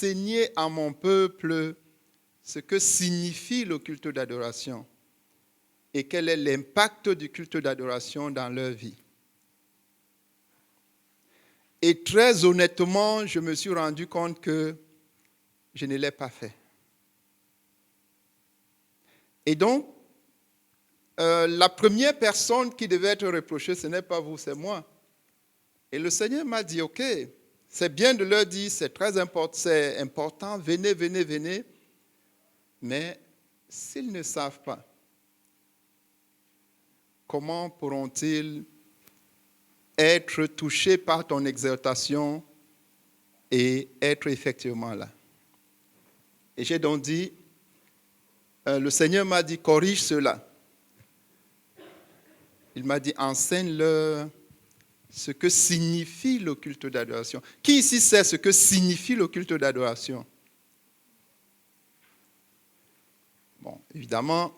enseigner à mon peuple ce que signifie le culte d'adoration et quel est l'impact du culte d'adoration dans leur vie. Et très honnêtement, je me suis rendu compte que je ne l'ai pas fait. Et donc, la première personne qui devait être reprochée, ce n'est pas vous, c'est moi. Et le Seigneur m'a dit, ok, c'est bien de leur dire, c'est très important, c'est important, venez. Mais s'ils ne savent pas, comment pourront-ils être touchés par ton exhortation et être effectivement là? Et j'ai donc dit, le Seigneur m'a dit, corrige cela. Il m'a dit, enseigne-leur ce que signifie le culte d'adoration. Qui ici sait ce que signifie le culte d'adoration? Bon, évidemment,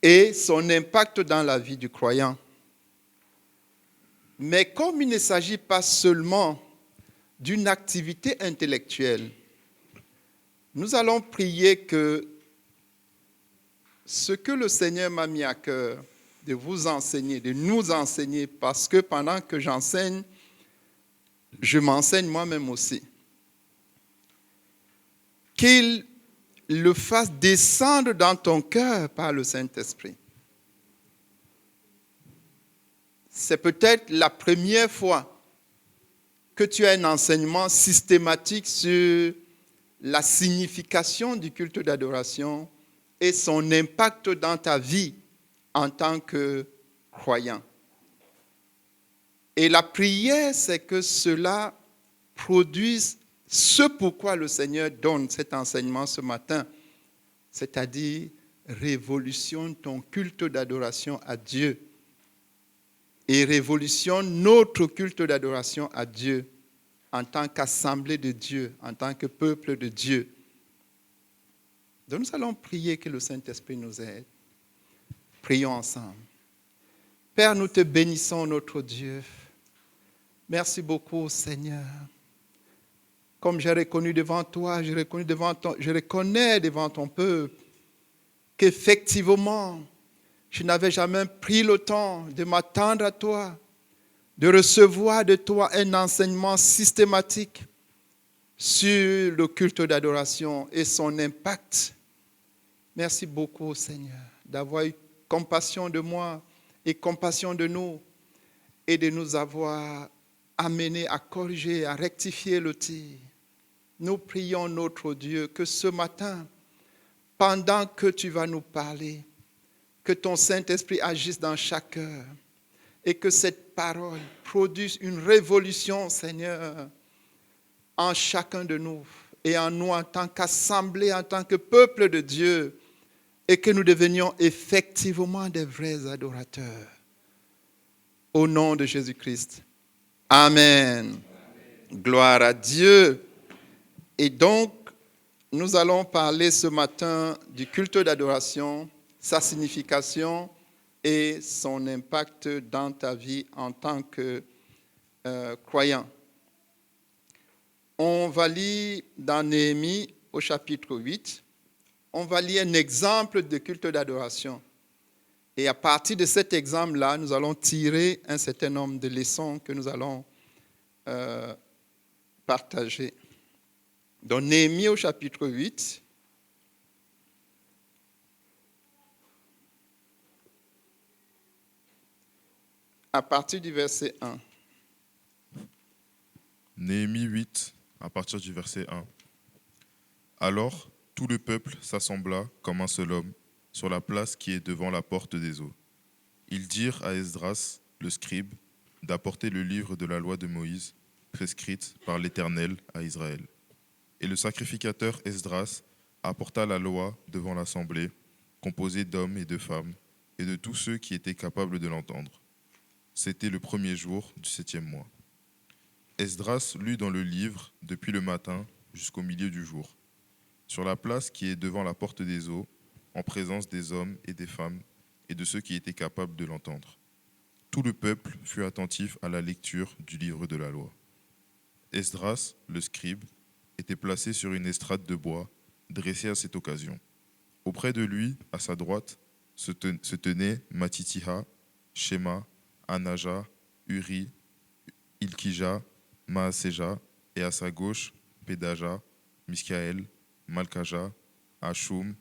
et son impact dans la vie du croyant. Mais comme il ne s'agit pas seulement d'une activité intellectuelle, nous allons prier que ce que le Seigneur m'a mis à cœur, de vous enseigner, de nous enseigner, parce que pendant que j'enseigne, je m'enseigne moi-même aussi. Qu'il le fasse descendre dans ton cœur par le Saint-Esprit. C'est peut-être la première fois que tu as un enseignement systématique sur la signification du culte d'adoration et son impact dans ta vie en tant que croyant. Et la prière, c'est que cela produise ce pourquoi le Seigneur donne cet enseignement ce matin, c'est-à-dire révolutionne ton culte d'adoration à Dieu et révolutionne notre culte d'adoration à Dieu en tant qu'assemblée de Dieu, en tant que peuple de Dieu. Donc nous allons prier que le Saint-Esprit nous aide. Prions ensemble. Père, nous te bénissons, notre Dieu. Merci beaucoup, Seigneur. Comme j'ai reconnu devant toi, je reconnais devant ton peuple qu'effectivement, je n'avais jamais pris le temps de m'attendre à toi, de recevoir de toi un enseignement systématique sur le culte d'adoration et son impact. Merci beaucoup, Seigneur, d'avoir eu compassion de moi et compassion de nous et de nous avoir amenés à corriger, à rectifier le tir. Nous prions notre Dieu que ce matin, pendant que tu vas nous parler, que ton Saint-Esprit agisse dans chaque cœur et que cette parole produise une révolution, Seigneur, en chacun de nous et en nous en tant qu'assemblée, en tant que peuple de Dieu, et que nous devenions effectivement des vrais adorateurs. Au nom de Jésus-Christ. Amen. Amen. Gloire à Dieu. Et donc, nous allons parler ce matin du culte d'adoration, sa signification et son impact dans ta vie en tant que croyant. On va lire dans Néhémie au chapitre 8, on va lire un exemple de culte d'adoration. Et à partir de cet exemple-là, nous allons tirer un certain nombre de leçons que nous allons partager. Dans Néhémie au chapitre 8, à partir du verset 1. Néhémie 8, à partir du verset 1. Alors, tout le peuple s'assembla comme un seul homme sur la place qui est devant la porte des eaux. Ils dirent à Esdras, le scribe, d'apporter le livre de la loi de Moïse, prescrite par l'Éternel à Israël. Et le sacrificateur Esdras apporta la loi devant l'assemblée, composée d'hommes et de femmes, et de tous ceux qui étaient capables de l'entendre. C'était le premier jour du 7e mois. Esdras lut dans le livre depuis le matin jusqu'au milieu du jour, sur la place qui est devant la porte des eaux, en présence des hommes et des femmes et de ceux qui étaient capables de l'entendre. Tout le peuple fut attentif à la lecture du livre de la loi. Esdras, le scribe, était placé sur une estrade de bois, dressée à cette occasion. Auprès de lui, à sa droite, se tenaient Matithiha, Shema, Anaja, Uri, Ilkija, Maaseja, et à sa gauche, Pédaja, Miskaël, Malkaja, Hashum,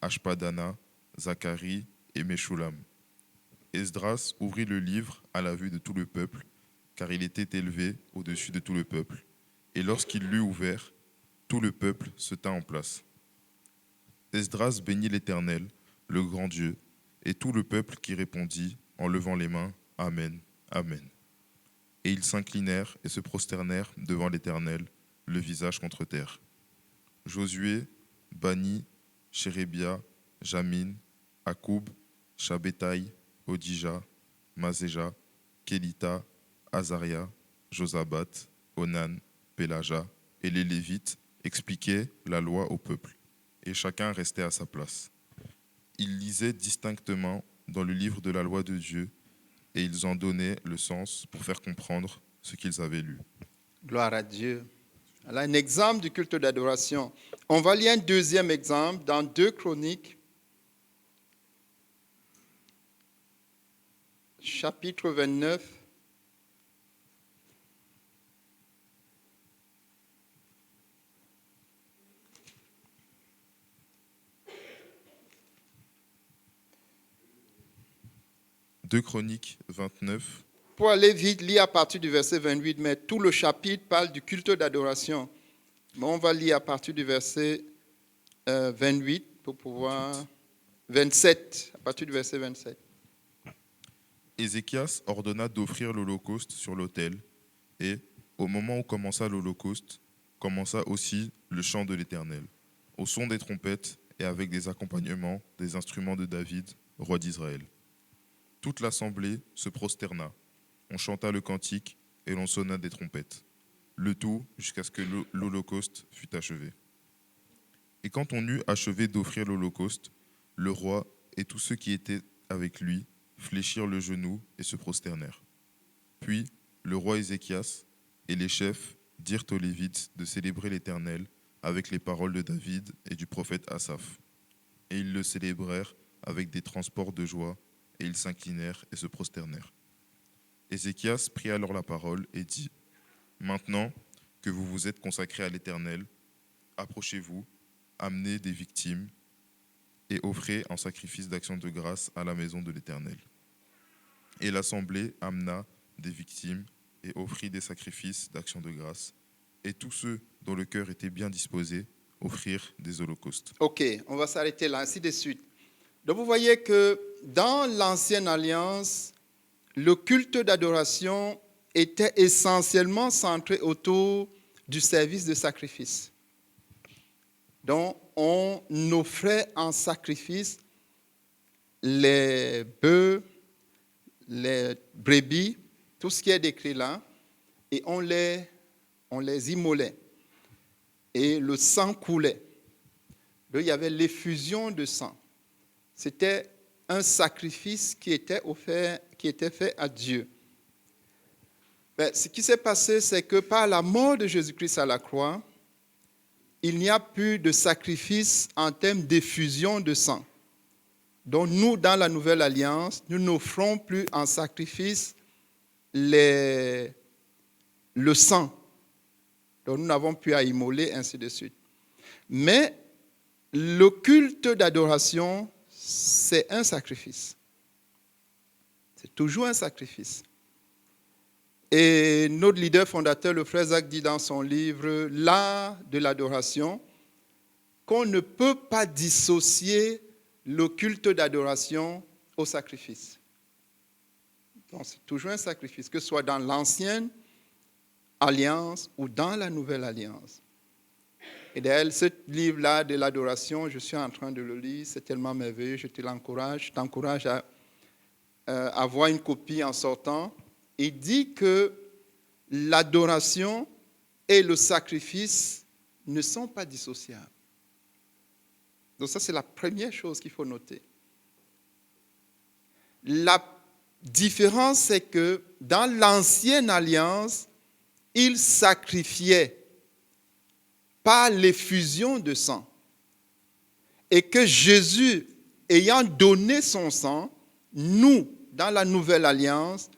Ashpadana, Zacharie et Meshulam. Esdras ouvrit le livre à la vue de tout le peuple, car il était élevé au-dessus de tout le peuple. Et lorsqu'il l'eut ouvert, tout le peuple se tint en place. Esdras bénit l'Éternel, le grand Dieu, et tout le peuple qui répondit en levant les mains, Amen, Amen. Et ils s'inclinèrent et se prosternèrent devant l'Éternel, le visage contre terre. Josué, Bani, Chérébia, Jamin, Akoub, Shabétaï, Odija, Mazéja, Kélita, Azaria, Josabat, Onan, Pélaja et les Lévites expliquaient la loi au peuple, et chacun restait à sa place. Ils lisaient distinctement dans le livre de la loi de Dieu, et ils en donnaient le sens pour faire comprendre ce qu'ils avaient lu. Gloire à Dieu. Voilà un exemple du culte d'adoration. On va lire un deuxième exemple dans 2 Chroniques, chapitre 29. Deux Chroniques 29. Pour aller vite, lire à partir du verset 28, mais tout le chapitre parle du culte d'adoration. Mais on va lire à partir du verset 28 pour pouvoir... 27, à partir du verset 27. Ézéchias ordonna d'offrir l'holocauste sur l'autel, et, au moment où commença l'holocauste, commença aussi le chant de l'Éternel, au son des trompettes et avec des accompagnements des instruments de David, roi d'Israël. Toute l'assemblée se prosterna, on chanta le cantique et l'on sonna des trompettes, le tout jusqu'à ce que l'holocauste fût achevé. Et quand on eut achevé d'offrir l'holocauste, le roi et tous ceux qui étaient avec lui fléchirent le genou et se prosternèrent. Puis le roi Ézéchias et les chefs dirent aux Lévites de célébrer l'Éternel avec les paroles de David et du prophète Asaph. Et ils le célébrèrent avec des transports de joie, et ils s'inclinèrent et se prosternèrent. Ézéchias prit alors la parole et dit : Maintenant que vous vous êtes consacrés à l'Éternel, approchez-vous, amenez des victimes et offrez en sacrifice d'action de grâce à la maison de l'Éternel. Et l'assemblée amena des victimes et offrit des sacrifices d'action de grâce. Et tous ceux dont le cœur était bien disposé offrirent des holocaustes. Ok, on va s'arrêter là, ainsi de suite. Donc vous voyez que dans l'Ancienne Alliance, le culte d'adoration était essentiellement centré autour du service de sacrifice. Donc on offrait en sacrifice les bœufs, les brebis, tout ce qui est décrit là, et on les immolait. Et le sang coulait. Donc, il y avait l'effusion de sang. C'était un sacrifice qui était fait à Dieu. Mais ce qui s'est passé, c'est que par la mort de Jésus-Christ à la croix, il n'y a plus de sacrifice en termes d'effusion de sang. Donc nous, dans la Nouvelle Alliance, nous n'offrons plus en sacrifice le sang. Donc nous n'avons plus à immoler, ainsi de suite. Mais le culte d'adoration, c'est un sacrifice. C'est toujours un sacrifice. Et notre leader fondateur, le frère Zach, dit dans son livre « L'art de l'adoration » qu'on ne peut pas dissocier le culte d'adoration au sacrifice. Donc c'est toujours un sacrifice, que ce soit dans l'ancienne alliance ou dans la nouvelle alliance. Et d'ailleurs, ce livre-là de l'adoration, je suis en train de le lire, c'est tellement merveilleux, je t'encourage à avoir une copie en sortant. Il dit que l'adoration et le sacrifice ne sont pas dissociables. Donc ça, c'est la première chose qu'il faut noter. La différence, c'est que dans l'ancienne alliance, il sacrifiait par l'effusion de sang. Et que Jésus, ayant donné son sang, nous, dans la nouvelle alliance,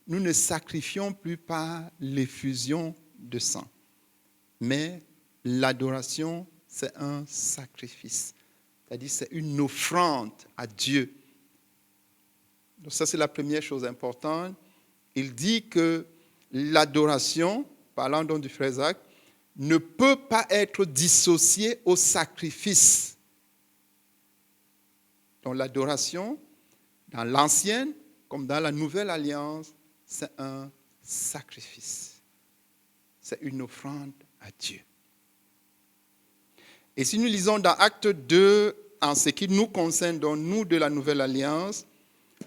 nous ne sacrifions plus par l'effusion de sang. Mais l'adoration, c'est un sacrifice. C'est-à-dire, c'est une offrande à Dieu. Donc ça, c'est la première chose importante. Il dit que l'adoration, parlant donc du frère Zach, ne peut pas être dissociée au sacrifice. Donc l'adoration, dans l'ancienne comme dans la nouvelle alliance, c'est un sacrifice. C'est une offrande à Dieu. Et si nous lisons dans Acte 2, en ce qui nous concerne, donc nous de la nouvelle alliance,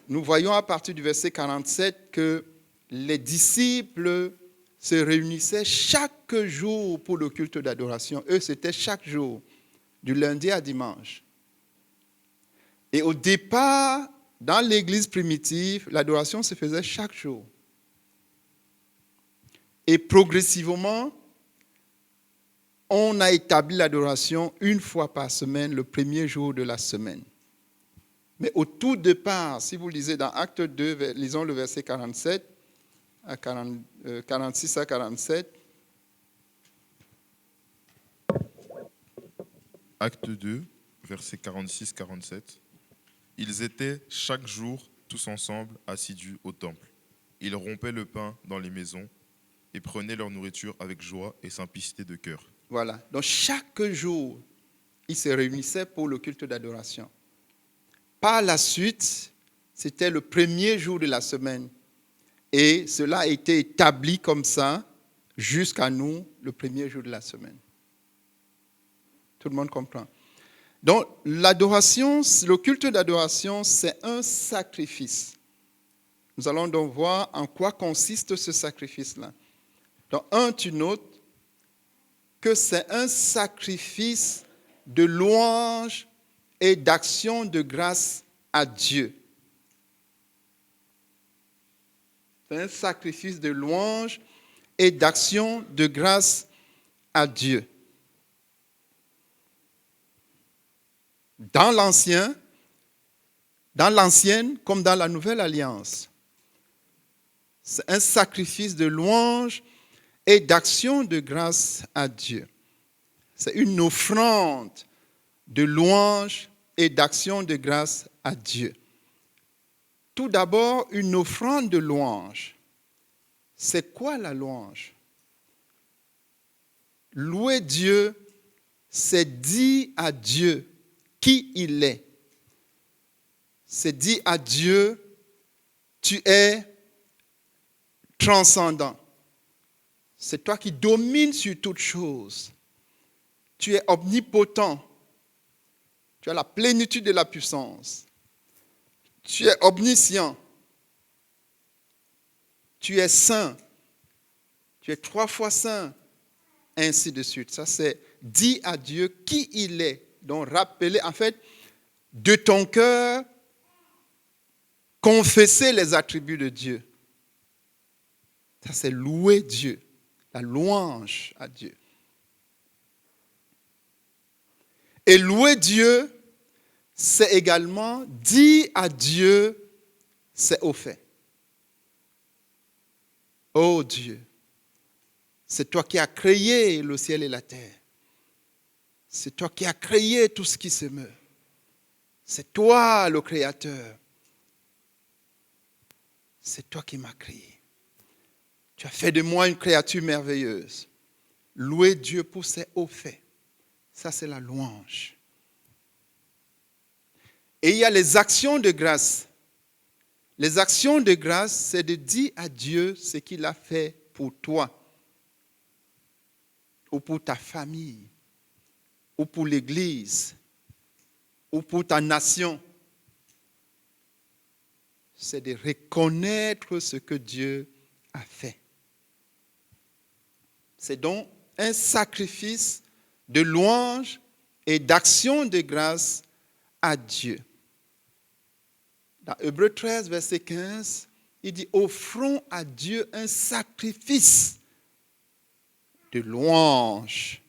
nous voyons à partir du verset 47 que les disciples se réunissaient chaque jour pour le culte d'adoration. Eux, c'était chaque jour, du lundi à dimanche. Et au départ, dans l'église primitive, l'adoration se faisait chaque jour. Et progressivement, on a établi l'adoration une fois par semaine, le premier jour de la semaine. Mais au tout départ, si vous lisez dans Acte 2, lisons le verset 47, 46 à 47. Acte 2, versets 46-47. Ils étaient chaque jour tous ensemble assidus au temple. Ils rompaient le pain dans les maisons et prenaient leur nourriture avec joie et simplicité de cœur. Voilà. Donc chaque jour, ils se réunissaient pour le culte d'adoration. Par la suite, c'était le premier jour de la semaine. Et cela a été établi comme ça jusqu'à nous, le premier jour de la semaine. Tout le monde comprend. Donc, l'adoration, le culte d'adoration, c'est un sacrifice. Nous allons donc voir en quoi consiste ce sacrifice-là. Donc, tu notes que c'est un sacrifice de louange et d'action de grâce à Dieu. C'est un sacrifice de louange et d'action de grâce à Dieu. Dans l'ancienne comme dans la nouvelle alliance. C'est un sacrifice de louange et d'action de grâce à Dieu. C'est une offrande de louange et d'action de grâce à Dieu. Tout d'abord, une offrande de louange. C'est quoi la louange? Louer Dieu, c'est dire à Dieu qui il est. C'est dire à Dieu, tu es transcendant. C'est toi qui domines sur toutes choses. Tu es omnipotent. Tu as la plénitude de la puissance. Tu es omniscient. Tu es saint. Tu es 3 fois saint. Ainsi de suite. Ça, c'est dire à Dieu qui il est. Donc, rappeler, en fait, de ton cœur, confesser les attributs de Dieu. Ça, c'est louer Dieu. La louange à Dieu. Et louer Dieu, c'est également dire à Dieu, c'est au fait. Oh Dieu, c'est toi qui as créé le ciel et la terre. C'est toi qui as créé tout ce qui se meurt. C'est toi le Créateur. C'est toi qui m'as créé. Tu as fait de moi une créature merveilleuse. Louer Dieu pour ses hauts faits. Ça, c'est la louange. Et il y a les actions de grâce. Les actions de grâce, c'est de dire à Dieu ce qu'il a fait pour toi, ou pour ta famille, ou pour l'Église, ou pour ta nation. C'est de reconnaître ce que Dieu a fait. C'est donc un sacrifice de louange et d'action de grâce à Dieu. Dans Hébreux 13, verset 15, il dit « Offrons à Dieu un sacrifice de louange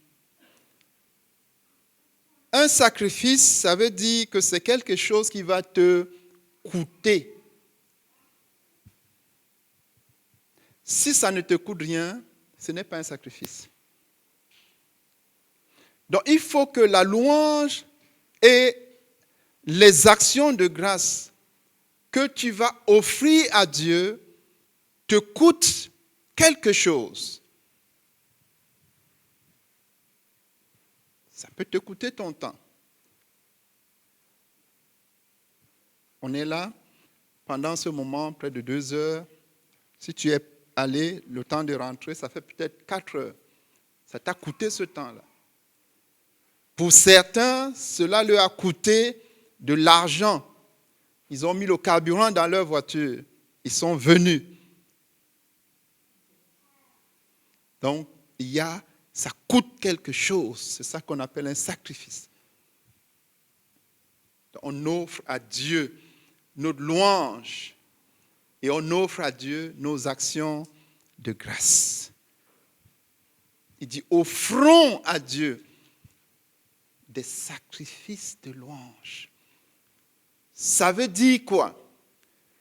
un sacrifice, ça veut dire que c'est quelque chose qui va te coûter. Si ça ne te coûte rien, ce n'est pas un sacrifice. Donc il faut que la louange et les actions de grâce que tu vas offrir à Dieu te coûtent quelque chose. Ça peut te coûter ton temps. On est là pendant ce moment, près de 2 heures. Si tu es allé, le temps de rentrer, ça fait peut-être 4 heures. Ça t'a coûté ce temps-là. Pour certains, cela leur a coûté de l'argent. Ils ont mis le carburant dans leur voiture. Ils sont venus. Donc, ça coûte quelque chose. C'est ça qu'on appelle un sacrifice. On offre à Dieu notre louange et on offre à Dieu nos actions de grâce. Il dit, offrons à Dieu des sacrifices de louange. Ça veut dire quoi?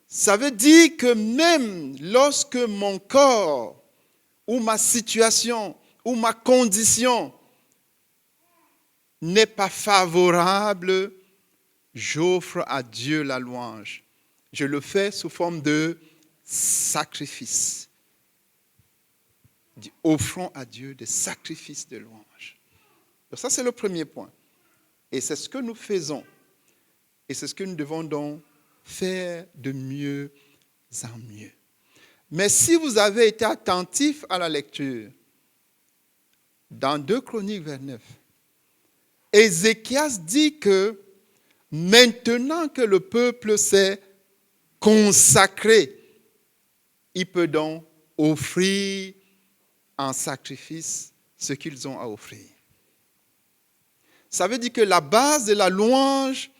Ça veut dire que même lorsque mon corps ou ma situation ou ma condition n'est pas favorable, j'offre à Dieu la louange. Je le fais sous forme de sacrifice. Offrons à Dieu des sacrifices de louange. Donc ça, c'est le premier point. Et c'est ce que nous faisons. Et c'est ce que nous devons donc faire de mieux en mieux. Mais si vous avez été attentif à la lecture, dans 2 Chroniques 29, Ézéchias dit que maintenant que le peuple s'est consacré, il peut donc offrir en sacrifice ce qu'ils ont à offrir. Ça veut dire que la base de la louange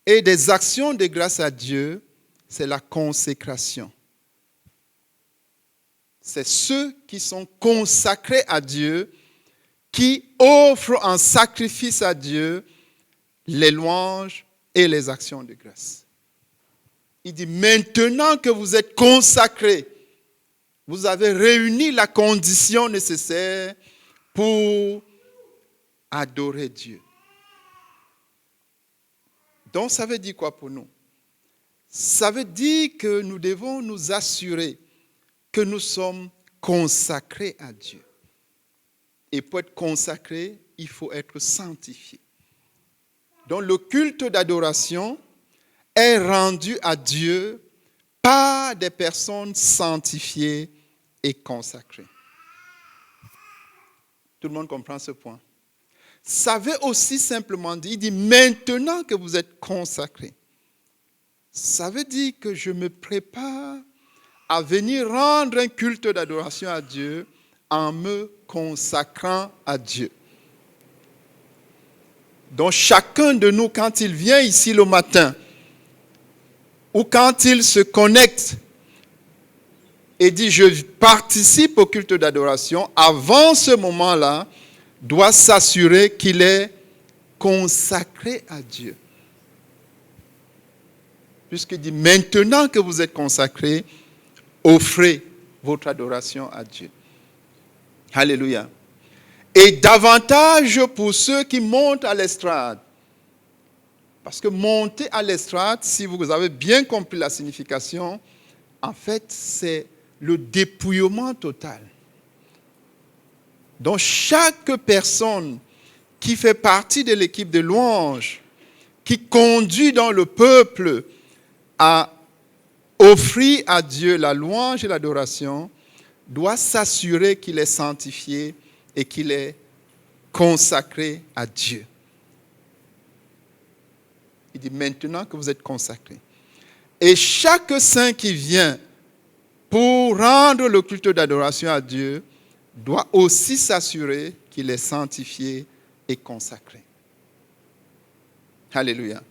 et des actions de grâce à Dieu, c'est la consécration. C'est ceux qui sont consacrés à Dieu, qui offrent en sacrifice à Dieu les louanges et les actions de grâce. Il dit, maintenant que vous êtes consacrés, vous avez réuni la condition nécessaire pour adorer Dieu. Donc ça veut dire quoi pour nous? Ça veut dire que nous devons nous assurer que nous sommes consacrés à Dieu. Et pour être consacré, il faut être sanctifié. Donc le culte d'adoration est rendu à Dieu par des personnes sanctifiées et consacrées. Tout le monde comprend ce point? Ça veut aussi simplement dire, il dit maintenant que vous êtes consacrés, ça veut dire que je me prépare à venir rendre un culte d'adoration à Dieu en me consacrant à Dieu. Donc chacun de nous, quand il vient ici le matin, ou quand il se connecte et dit je participe au culte d'adoration, avant ce moment-là, doit s'assurer qu'il est consacré à Dieu. Puisqu'il dit maintenant que vous êtes consacrés, offrez votre adoration à Dieu. Alléluia. Et davantage pour ceux qui montent à l'estrade. Parce que monter à l'estrade, si vous avez bien compris la signification, en fait, c'est le dépouillement total. Donc, chaque personne qui fait partie de l'équipe de louange, qui conduit dans le peuple à offrir à Dieu la louange et l'adoration, doit s'assurer qu'il est sanctifié et qu'il est consacré à Dieu. Il dit maintenant que vous êtes consacrés. Et chaque saint qui vient pour rendre le culte d'adoration à Dieu doit aussi s'assurer qu'il est sanctifié et consacré. Alléluia.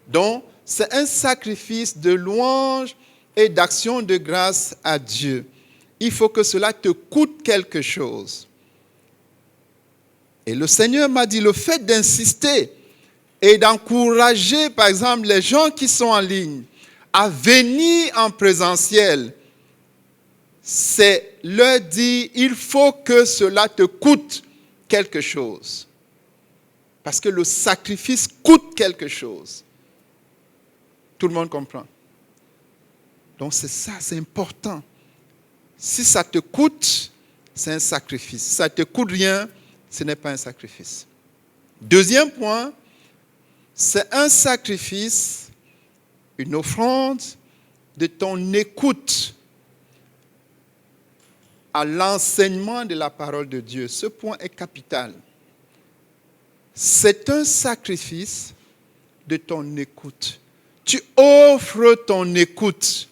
Donc, c'est un sacrifice de louange et d'action de grâce à Dieu. Il faut que cela te coûte quelque chose. Et le Seigneur m'a dit, le fait d'insister et d'encourager, par exemple, les gens qui sont en ligne à venir en présentiel, c'est leur dire, il faut que cela te coûte quelque chose. Parce que le sacrifice coûte quelque chose. Tout le monde comprend. Donc c'est ça, c'est important. Si ça te coûte, c'est un sacrifice. Si ça ne te coûte rien, ce n'est pas un sacrifice. Deuxième point, c'est un sacrifice, une offrande de ton écoute à l'enseignement de la parole de Dieu. Ce point est capital. C'est un sacrifice de ton écoute. Tu offres ton écoute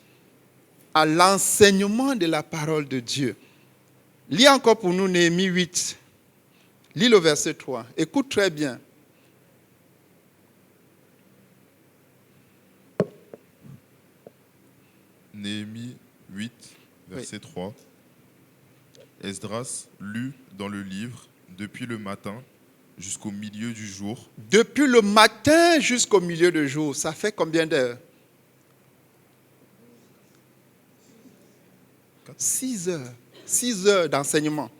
à l'enseignement de la parole de Dieu. Lis encore pour nous Néhémie 8. Lis le verset 3. Écoute très bien. Néhémie 8, verset 3. Esdras lut dans le livre depuis le matin jusqu'au milieu du jour. Depuis le matin jusqu'au milieu du jour, ça fait combien d'heures? 6 heures. 6 heures d'enseignement.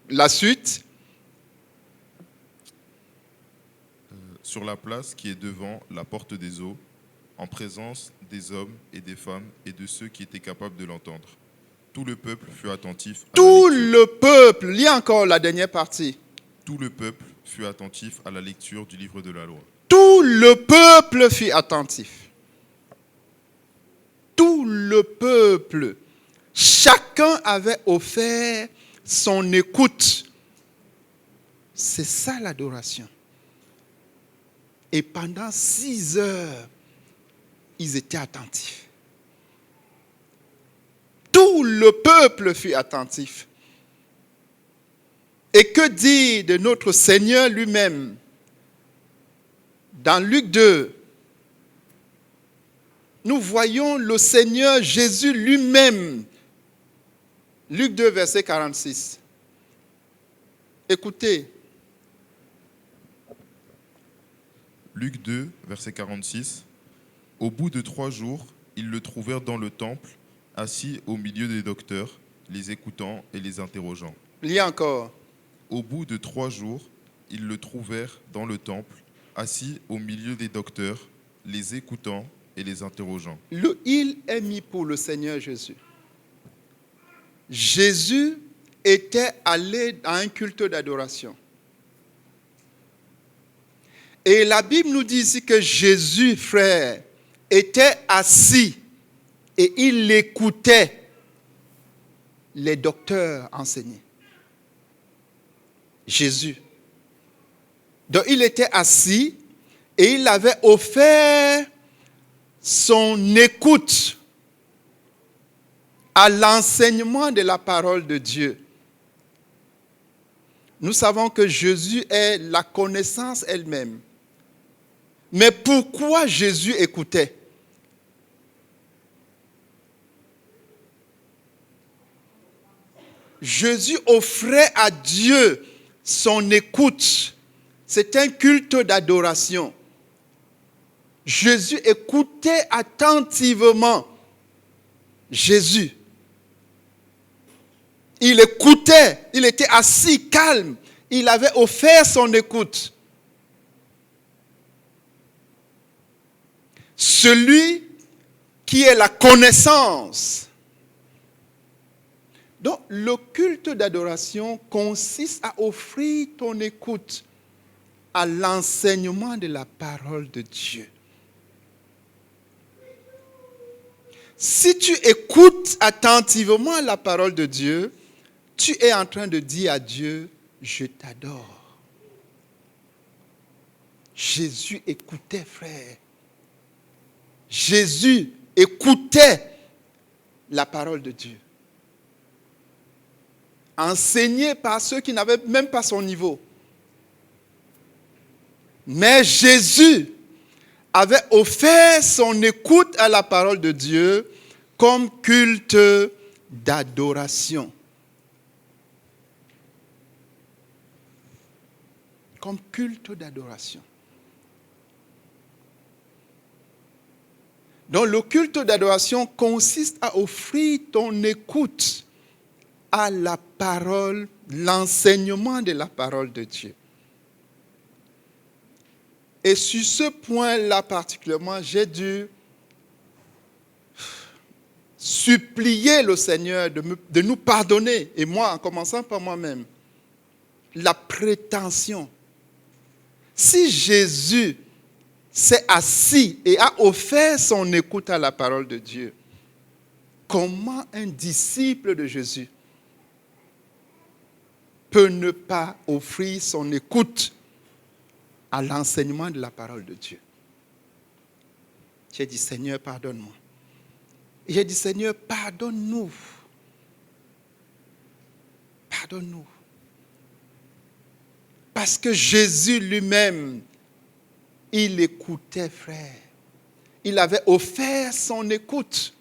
La suite. Sur la place qui est devant la porte des eaux, en présence des hommes et des femmes et de ceux qui étaient capables de l'entendre. Tout le peuple fut attentif à Tout la lecture. le peuple, lis encore la dernière partie. Tout le peuple fut attentif à la lecture du livre de la loi. Tout le peuple fut attentif. Tout le peuple. Chacun avait offert son écoute. C'est ça l'adoration. Et pendant 6 heures, ils étaient attentifs. Tout le peuple fut attentif. Et que dire de notre Seigneur lui-même? Dans Luc 2, nous voyons le Seigneur Jésus lui-même. Luc 2, verset 46. Écoutez. Luc 2, verset 46. Au bout de 3 jours, ils le trouvèrent dans le temple, assis au milieu des docteurs, les écoutant et les interrogeant. Lis encore. Au bout de 3 jours, ils le trouvèrent dans le temple, assis au milieu des docteurs, les écoutant et les interrogeant. Le il est mis pour le Seigneur Jésus. Jésus était allé à un culte d'adoration. Et la Bible nous dit ici que Jésus, frère, était assis et il écoutait les docteurs enseigner. Jésus. Donc il était assis et il avait offert son écoute à l'enseignement de la parole de Dieu. Nous savons que Jésus est la connaissance elle-même. Mais pourquoi Jésus écoutait? Jésus offrait à Dieu son écoute. C'est un culte d'adoration. Jésus écoutait attentivement. Jésus. Il écoutait, il était assis, calme. Il avait offert son écoute. Celui qui est la connaissance. Donc, le culte d'adoration consiste à offrir ton écoute à l'enseignement de la parole de Dieu. Si tu écoutes attentivement la parole de Dieu, tu es en train de dire à Dieu, je t'adore. Jésus écoutait, frère. Jésus écoutait la parole de Dieu. Enseigné par ceux qui n'avaient même pas son niveau. Mais Jésus avait offert son écoute à la parole de Dieu comme culte d'adoration. comme culte d'adoration. Donc le culte d'adoration consiste à offrir ton écoute à la parole, l'enseignement de la parole de Dieu. Et sur ce point-là particulièrement, j'ai dû supplier le Seigneur de nous pardonner, et moi en commençant par moi-même, la prétention. Si Jésus s'est assis et a offert son écoute à la parole de Dieu, comment un disciple de Jésus peut ne pas offrir son écoute à l'enseignement de la parole de Dieu? J'ai dit, Seigneur, pardonne-moi. Et j'ai dit, Seigneur, pardonne-nous. Pardonne-nous. Parce que Jésus lui-même, il écoutait, frère. Il avait offert son écoute.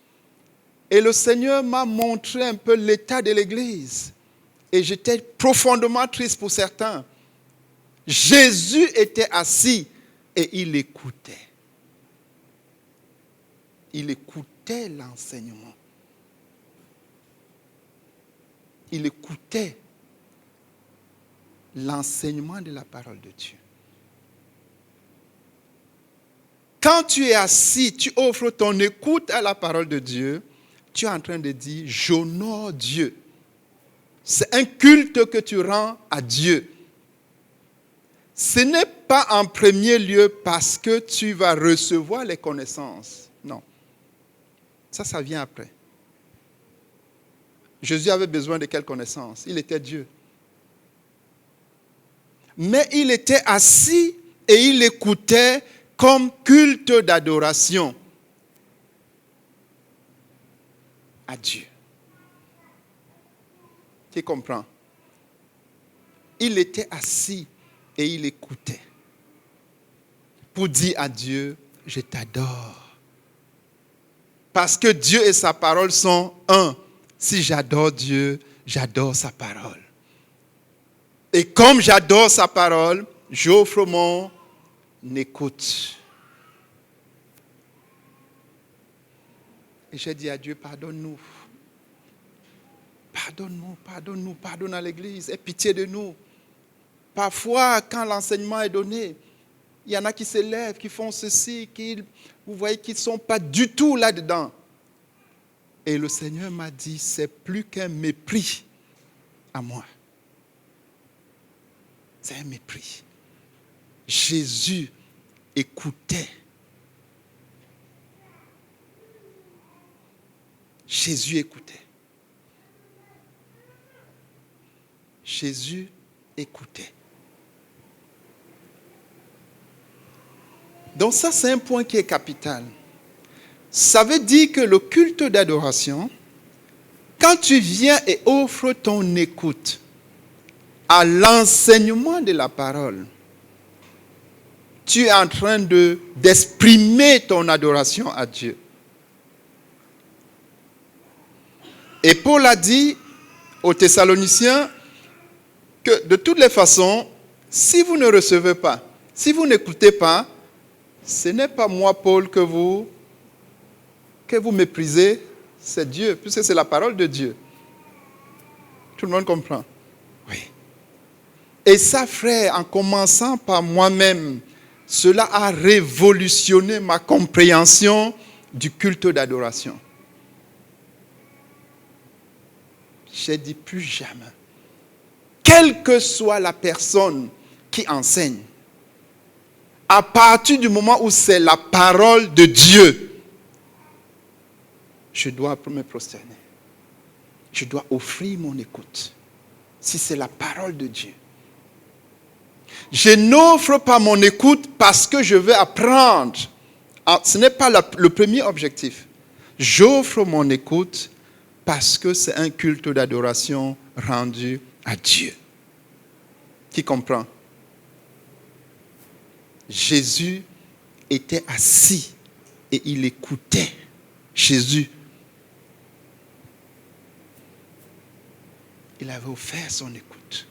Et le Seigneur m'a montré un peu l'état de l'Église. Et j'étais profondément triste pour certains. Jésus était assis et il écoutait. Il écoutait l'enseignement. Il écoutait l'enseignement de la parole de Dieu. Quand tu es assis, tu offres ton écoute à la parole de Dieu, tu es en train de dire, j'honore Dieu. C'est un culte que tu rends à Dieu. Ce n'est pas en premier lieu parce que tu vas recevoir les connaissances. Non. Ça vient après. Jésus avait besoin de quelles connaissances? Il était Dieu. Mais il était assis et il écoutait comme culte d'adoration à Dieu. Tu comprends? Il était assis et il écoutait pour dire à Dieu, je t'adore. Parce que Dieu et sa parole sont un. Si j'adore Dieu, j'adore sa parole. Et comme j'adore sa parole, j'offre mon écoute. Et j'ai dit à Dieu, pardonne-nous. Pardonne-nous, pardonne-nous, pardonne à l'Église, aie pitié de nous. Parfois, quand l'enseignement est donné, il y en a qui se lèvent, qui font ceci, vous voyez qu'ils ne sont pas du tout là-dedans. Et le Seigneur m'a dit, c'est plus qu'un mépris à moi. C'est un mépris. Jésus écoutait. Jésus écoutait. Jésus écoutait. Donc ça, c'est un point qui est capital. Ça veut dire que le culte d'adoration, quand tu viens et offres ton écoute à l'enseignement de la parole, tu es en train d'exprimer ton adoration à Dieu. Et Paul a dit aux Thessaloniciens que de toutes les façons, si vous ne recevez pas, si vous n'écoutez pas, ce n'est pas moi, Paul, que vous méprisez, c'est Dieu, puisque c'est la parole de Dieu. Tout le monde comprend? Oui. Et ça, frère, en commençant par moi-même, cela a révolutionné ma compréhension du culte d'adoration. J'ai dit plus jamais, quelle que soit la personne qui enseigne, à partir du moment où c'est la parole de Dieu, je dois me prosterner. Je dois offrir mon écoute. Si c'est la parole de Dieu. Je n'offre pas mon écoute parce que je veux apprendre. Ce n'est pas le premier objectif. J'offre mon écoute parce que c'est un culte d'adoration rendu à Dieu. Qui comprend? Jésus était assis et il écoutait. Jésus. Il avait offert son écoute.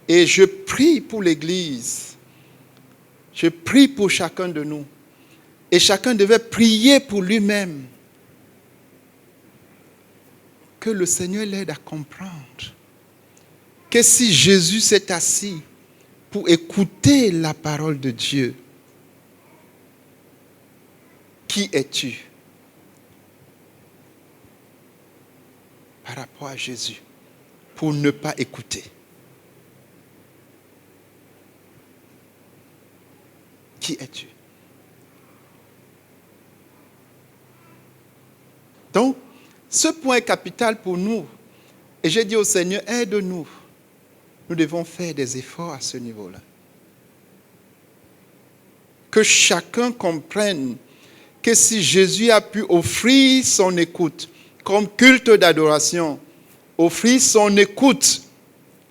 Et je prie pour l'Église. Je prie pour chacun de nous. Et chacun devait prier pour lui-même. Que le Seigneur l'aide à comprendre que si Jésus s'est assis pour écouter la parole de Dieu, qui es-tu par rapport à Jésus pour ne pas écouter? Qui es-tu? Donc, ce point est capital pour nous. Et j'ai dit au Seigneur, aide-nous. Nous devons faire des efforts à ce niveau-là. Que chacun comprenne que si Jésus a pu offrir son écoute comme culte d'adoration, offrir son écoute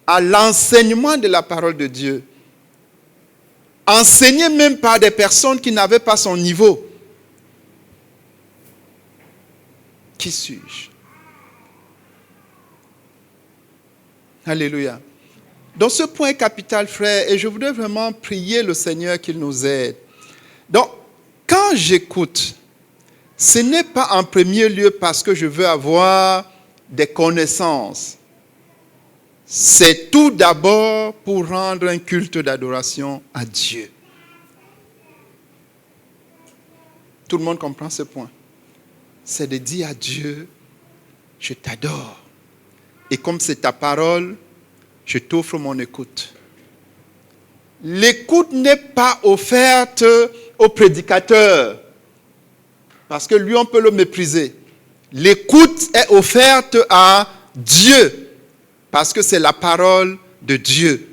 à l'enseignement de la parole de Dieu, enseigné même par des personnes qui n'avaient pas son niveau, qui suis-je? Alléluia. Donc ce point est capital, frère, et je voudrais vraiment prier le Seigneur qu'il nous aide. Donc, quand j'écoute, ce n'est pas en premier lieu parce que je veux avoir des connaissances. C'est tout d'abord pour rendre un culte d'adoration à Dieu. Tout le monde comprend ce point. C'est de dire à Dieu, je t'adore. Et comme c'est ta parole, je t'offre mon écoute. L'écoute n'est pas offerte au prédicateur, parce que lui, on peut le mépriser. L'écoute est offerte à Dieu, parce que c'est la parole de Dieu.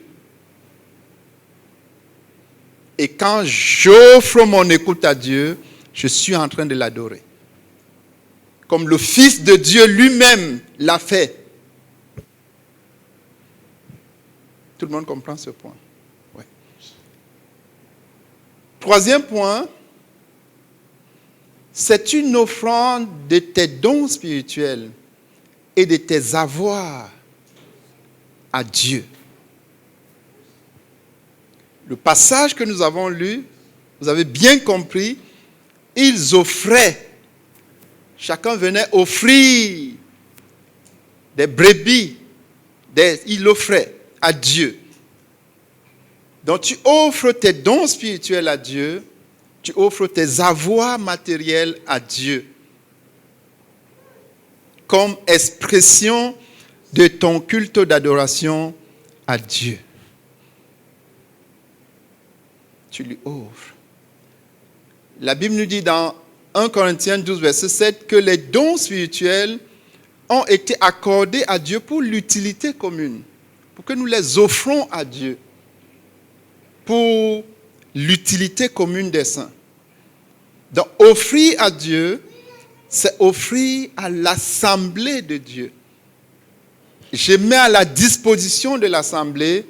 Et quand j'offre mon écoute à Dieu, je suis en train de l'adorer. Comme le Fils de Dieu lui-même l'a fait. Tout le monde comprend ce point? Ouais. Troisième point, c'est une offrande de tes dons spirituels et de tes avoirs à Dieu. Le passage que nous avons lu, vous avez bien compris, ils offraient, chacun venait offrir des brebis, il offrait à Dieu. Donc tu offres tes dons spirituels à Dieu, tu offres tes avoirs matériels à Dieu, comme expression de ton culte d'adoration à Dieu. Tu lui offres. La Bible nous dit dans 1 Corinthiens 12, verset 7, que les dons spirituels ont été accordés à Dieu pour l'utilité commune, pour que nous les offrons à Dieu, pour l'utilité commune des saints. Donc, offrir à Dieu, c'est offrir à l'assemblée de Dieu. Je mets à la disposition de l'assemblée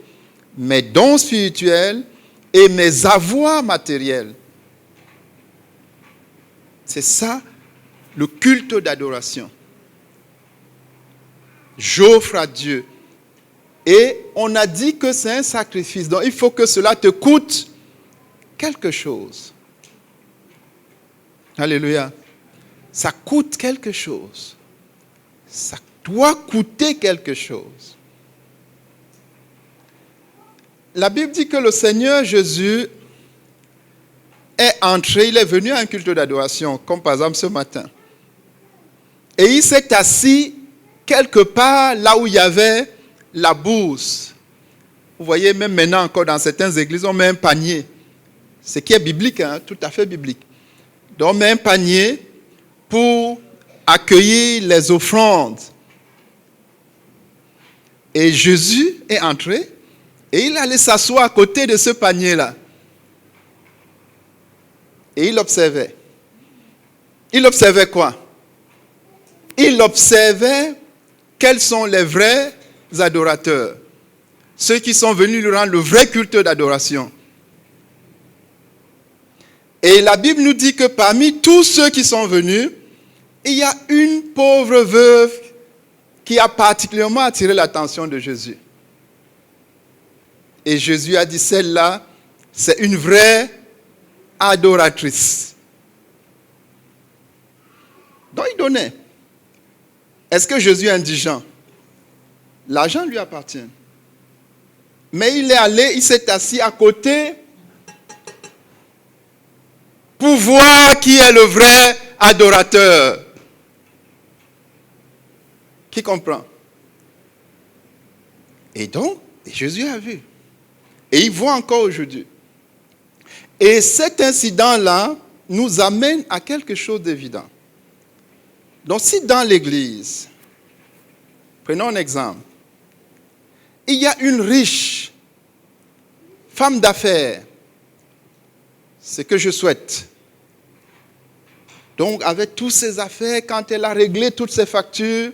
mes dons spirituels et mes avoirs matériels. C'est ça, le culte d'adoration. J'offre à Dieu. Et on a dit que c'est un sacrifice. Donc, il faut que cela te coûte quelque chose. Alléluia. Ça coûte quelque chose. Ça doit coûter quelque chose. La Bible dit que le Seigneur Jésus est entré, il est venu à un culte d'adoration, comme par exemple ce matin. Et il s'est assis quelque part là où il y avait la bourse. Vous voyez, même maintenant encore dans certaines églises, on met un panier. Ce qui est biblique, hein, tout à fait biblique. Donc on met un panier pour accueillir les offrandes. Et Jésus est entré et il allait s'asseoir à côté de ce panier-là. Et il observait. Il observait quoi? Il observait quels sont les vrais adorateurs. Ceux qui sont venus lui rendre le vrai culte d'adoration. Et la Bible nous dit que parmi tous ceux qui sont venus, il y a une pauvre veuve qui a particulièrement attiré l'attention de Jésus. Et Jésus a dit, celle-là, c'est une vraie adoratrice. Donc il donnait. Est-ce que Jésus est indigent? L'argent lui appartient. Mais il est allé, il s'est assis à côté pour voir qui est le vrai adorateur. Qui comprend? Et donc, Jésus a vu. Et il voit encore aujourd'hui. Et cet incident-là nous amène à quelque chose d'évident. Donc si dans l'église, prenons un exemple, il y a une riche femme d'affaires, c'est ce que je souhaite. Donc avec toutes ses affaires, quand elle a réglé toutes ses factures,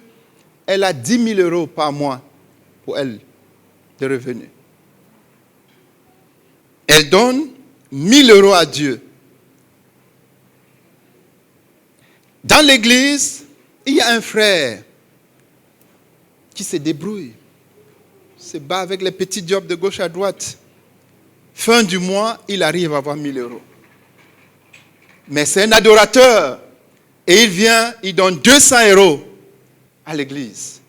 elle a 10 000 euros par mois pour elle de revenus. Elle donne 1 000 euros à Dieu. Dans l'église, il y a un frère qui se débrouille, se bat avec les petits jobs de gauche à droite. Fin du mois, il arrive à avoir 1 000 euros. Mais c'est un adorateur. Et il vient, il donne 200 euros à l'église.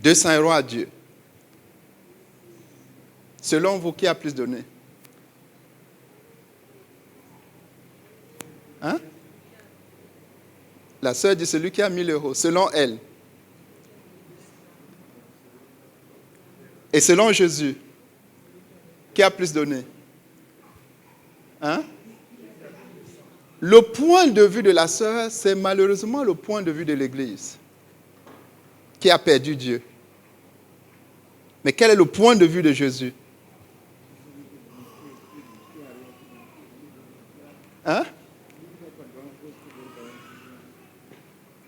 200 euros à Dieu. Selon vous, qui a plus donné? Hein? La sœur dit celui qui a 1 000 euros, selon elle. Et selon Jésus, qui a plus donné? Hein? Le point de vue de la sœur, c'est malheureusement le point de vue de l'Église, qui a perdu Dieu. Mais quel est le point de vue de Jésus? Hein?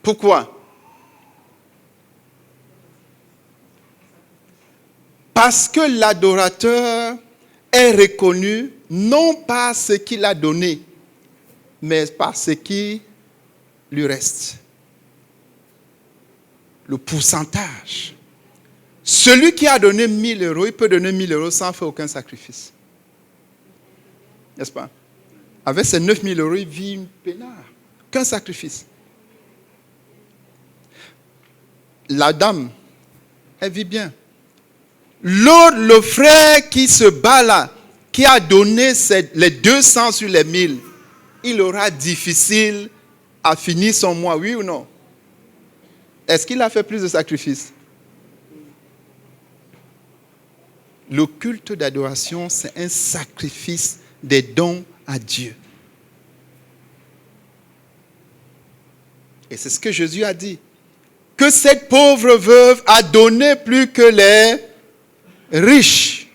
Pourquoi? Parce que l'adorateur est reconnu non par ce qu'il a donné, mais par ce qui lui reste. Le pourcentage. Celui qui a donné 1 000 euros, il peut donner 1 000 euros sans faire aucun sacrifice. N'est-ce pas? Avec ses 9 000 euros, il vit une peinard. Qu'un sacrifice. La dame, elle vit bien. L'autre, le frère qui se bat là, qui a donné les 200 sur les 1000, il aura difficile à finir son mois, oui ou non? Est-ce qu'il a fait plus de sacrifices? Le culte d'adoration, c'est un sacrifice des dons à Dieu. Et c'est ce que Jésus a dit. Que cette pauvre veuve a donné plus que les riches.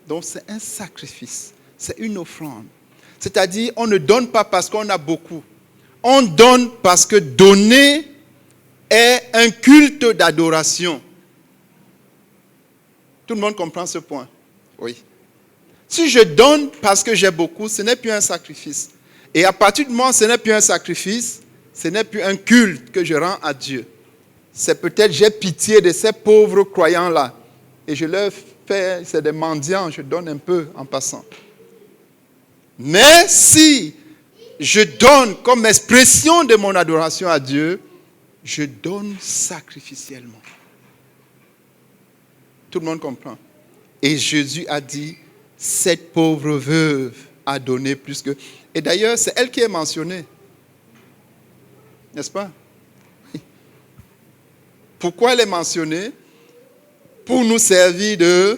Donc c'est un sacrifice, c'est une offrande. C'est-à-dire, on ne donne pas parce qu'on a beaucoup. On donne parce que donner est un culte d'adoration. Tout le monde comprend ce point? Oui. Si je donne parce que j'ai beaucoup, ce n'est plus un sacrifice. Et à partir du moment où ce n'est plus un sacrifice, ce n'est plus un culte que je rends à Dieu. C'est peut-être j'ai pitié de ces pauvres croyants-là. Et je leur fais, c'est des mendiants, je donne un peu en passant. Mais si je donne comme expression de mon adoration à Dieu, je donne sacrificiellement. Tout le monde comprend. Et Jésus a dit, cette pauvre veuve a donné plus que... Et d'ailleurs, c'est elle qui est mentionnée. N'est-ce pas? Pourquoi elle est mentionnée? Pour nous servir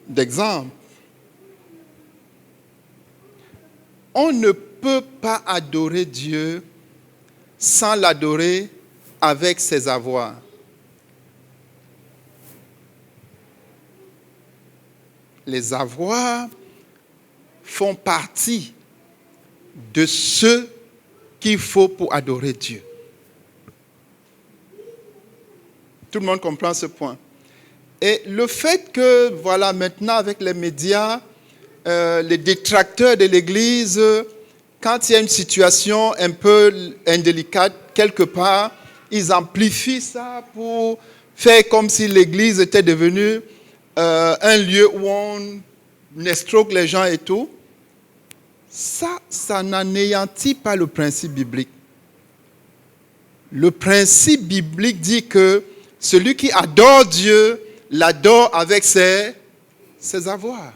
d'exemple. On ne peut pas adorer Dieu sans l'adorer avec ses avoirs. Les avoirs font partie de ce qu'il faut pour adorer Dieu. Tout le monde comprend ce point. Et le fait que, voilà, maintenant avec les médias, les détracteurs de l'Église, quand il y a une situation un peu indélicate quelque part, ils amplifient ça pour faire comme si l'Église était devenue un lieu où on escroque les gens et tout. Ça n'anéantit pas le principe biblique. Le principe biblique dit que celui qui adore Dieu l'adore avec ses avoirs.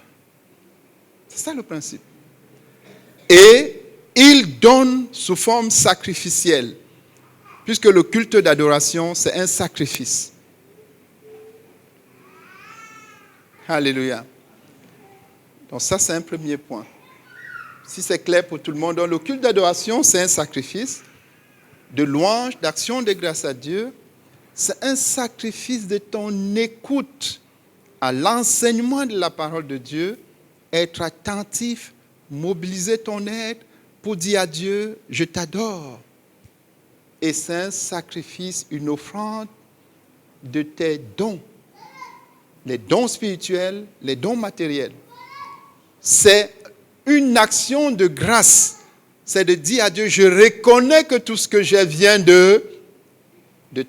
C'est ça le principe. Et il donne sous forme sacrificielle, puisque le culte d'adoration, c'est un sacrifice. Alléluia. Donc ça, c'est un premier point. Si c'est clair pour tout le monde, donc le culte d'adoration, c'est un sacrifice de louange, d'action de grâce à Dieu. C'est un sacrifice de ton écoute à l'enseignement de la parole de Dieu, être attentif, mobiliser ton être pour dire à Dieu, je t'adore. Et c'est un sacrifice, une offrande de tes dons, les dons spirituels, les dons matériels. C'est une action de grâce. C'est de dire à Dieu, je reconnais que tout ce que j'ai vient de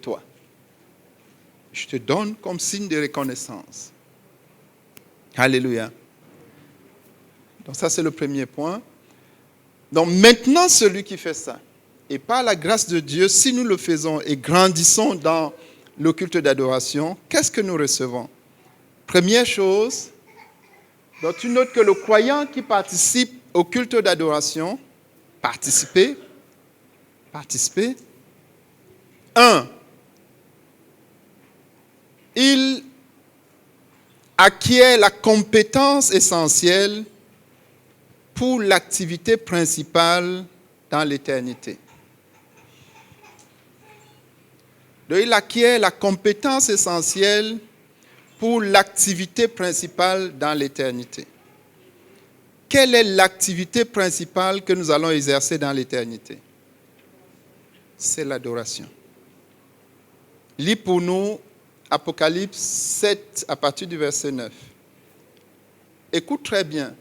toi. Je te donne comme signe de reconnaissance. Alléluia. Donc ça, c'est le premier point. Donc maintenant, celui qui fait ça, et par la grâce de Dieu, si nous le faisons et grandissons dans le culte d'adoration, qu'est-ce que nous recevons? Première chose, donc tu notes que le croyant qui participe au culte d'adoration, participer. 1. Il acquiert la compétence essentielle pour l'activité principale dans l'éternité. Donc, il acquiert la compétence essentielle pour l'activité principale dans l'éternité. Quelle est l'activité principale que nous allons exercer dans l'éternité? C'est l'adoration. Lis pour nous Apocalypse 7 à partir du verset 9. Écoute très bien.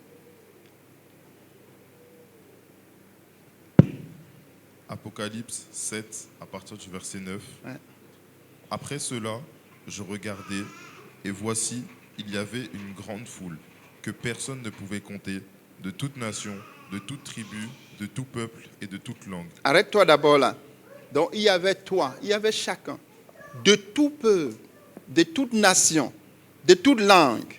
Apocalypse 7 à partir du verset 9. Ouais. Après cela, je regardais, et voici, il y avait une grande foule, que personne ne pouvait compter, de toute nation, de toute tribu, de tout peuple et de toute langue. Arrête-toi d'abord là. Donc il y avait toi, il y avait chacun, de tout peuple, de toute nation, de toute langue.